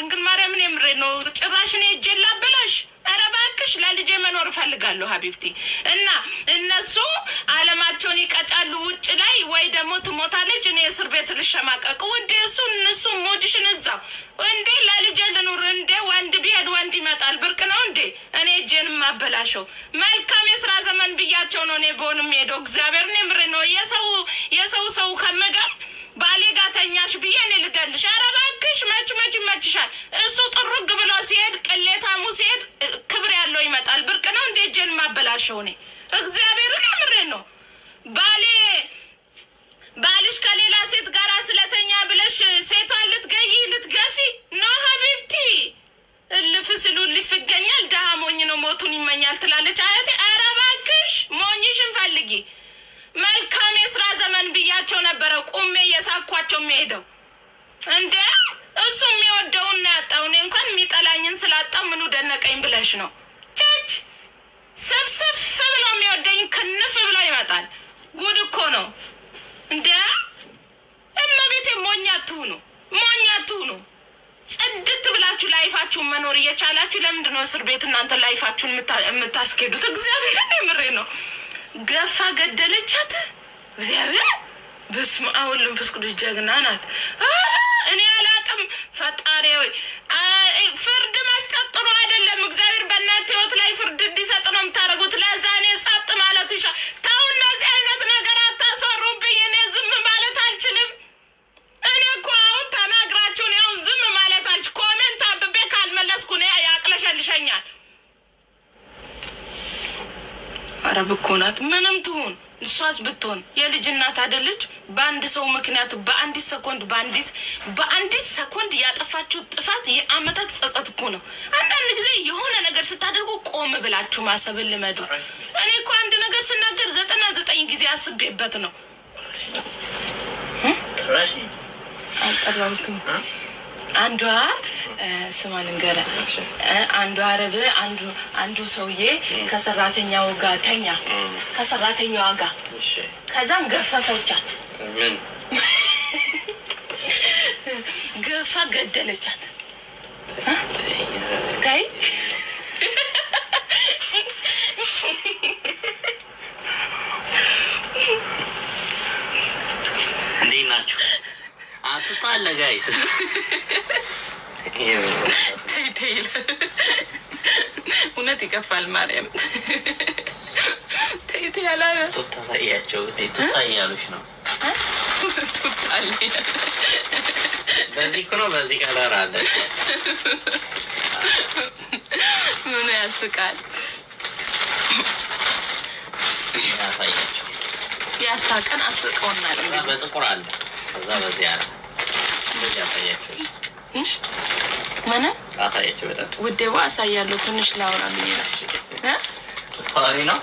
ድንግል ማርያምን የምሬ ነው ጭራሽ እኔ እጄን ላበላሽ ኧረ እባክሽ ለልጄ መኖር እፈልጋለሁ ሀቢብቲ እና እነሱ አለማቸውን ይቀጫሉ ውጭ ላይ ወይ ደግሞ ትሞታለች እኔ እስር ቤት ልሸማቀቅ ውዴ እሱ ሞድሽን እዛው እንዴ ለልጄ ልኑር እንዴ ወንድ ቢሄድ ወንድ ይመጣል ብርቅ ነው እንዴ እኔ እጄንም ማበላሸው መልካም የስራ ዘመን ብያቸው ነው እኔ በሆንም ሄደው እግዚአብሔርን የምሬ ነው የሰው ከመጋል ባሌ ጋር ተኛሽ ብዬ እኔ ልገልሽ ኧረ እባክሽ መች ይመችሻል እሱ ጥሩግ ብሎ ሲሄድ ቅሌታሙ ሲሄድ ክብር ያለው ይመጣል ብርቅ ነው እንዴ እጄን ማበላሸው እኔ እግዚአብሔርን የምሬ ነው ባልሽ ከሌላ ሴት ጋር ስለተኛ ብለሽ ሴቷን ልትገፊ ነው ሀቢብቲ እልፍ ስሉ ልፍ ይገኛል ደሃ ሞኝ ነው ሞቱን ይመኛል ትላለች አያቴ ኧረ እባክሽ ሞኝሽን ፈልጊ መልካም የስራ ዘመን ብያቸው ነበረ ቁሜ የሳኳቸው የሚሄደው እንዴ እሱ የሚወደውና ያጣው እኔ እንኳን የሚጠላኝን ስላጣው ምኑ ደነቀኝ ብለሽ ነው ቸች ስፍስፍ ብሎ የሚወደኝ ክንፍ ብሎ ይመጣል ጉድ እኮ ነው እንዴ እመቤቴ ሞኛ ትሁኑ ጽድት ብላችሁ ላይፋችሁን መኖር እየቻላችሁ ለምንድን ነው እስር ቤት እናንተ ላይፋችሁን የምታስኬዱት እግዚአብሔርን የምሬ ነው ገፋ ገደለቻት እግዚአብሔር በስመ አብ ወወልድ ወመንፈስ ቅዱስ ጀግና ናት እኔ አላቅም ፈጣሪ ሆይ ፍርድ መስጠት ጥሩ አይደለም እግዚአብሔር በእናንተ ህይወት ላይ ፍርድ እንዲሰጥ ነው የምታደርጉት ለዛ እኔ ጸጥ ማለቱ ይሻል ተው እነዚህ አይነት ነገር አታስወሩብኝ እኔ ዝም ማለት አልችልም እኔ እኮ አሁን ተናግራችሁ እኔ አሁን ዝም ማለት አልችልም ኮሜንት አብቤ ካልመለስኩ እኔ ያቅለሸልሸኛል አረብ እኮ ናት ምንም ትሁን እሷስ ብትሆን የልጅ እናት አይደለች በአንድ ሰው ምክንያት በአንዲት ሰኮንድ ያጠፋችሁ ጥፋት የአመታት ጸጸት እኮ ነው አንዳንድ ጊዜ የሆነ ነገር ስታደርጉ ቆም ብላችሁ ማሰብን ልመዱ እኔ እኮ አንድ ነገር ስናገር 99 ጊዜ አስቤበት ነው አልጠራሁትም አንዷ ስማን እንገራ አንዱ አረብ አንዱ ሰውዬ ከሰራተኛው ጋር ተኛ ከሰራተኛዋ ጋር ከዛን ገፈፈቻት ምን ገፋ ገደለቻት ታይ እንዴ ናችሁ አጥቷል ጋይስ ተይ እውነት ይከፋል ማርያም ተይ ያላለ ተታያቸው ተታያሉሽ ነው ተታል በዚህ እኮ ነው በዚህ ከለር አለ ምን ያስቃል ያሳያቸው ያሳቀን አስቀውናል እንግዲህ በጥቁር አለ ከዛ በዚህ አለ እንደዚህ ያሳያቸው ማነ አታያቸው በጣም ውዴዋ አሳያለሁ ትንሽ ላውራ ብዬሽ ታሪ ነው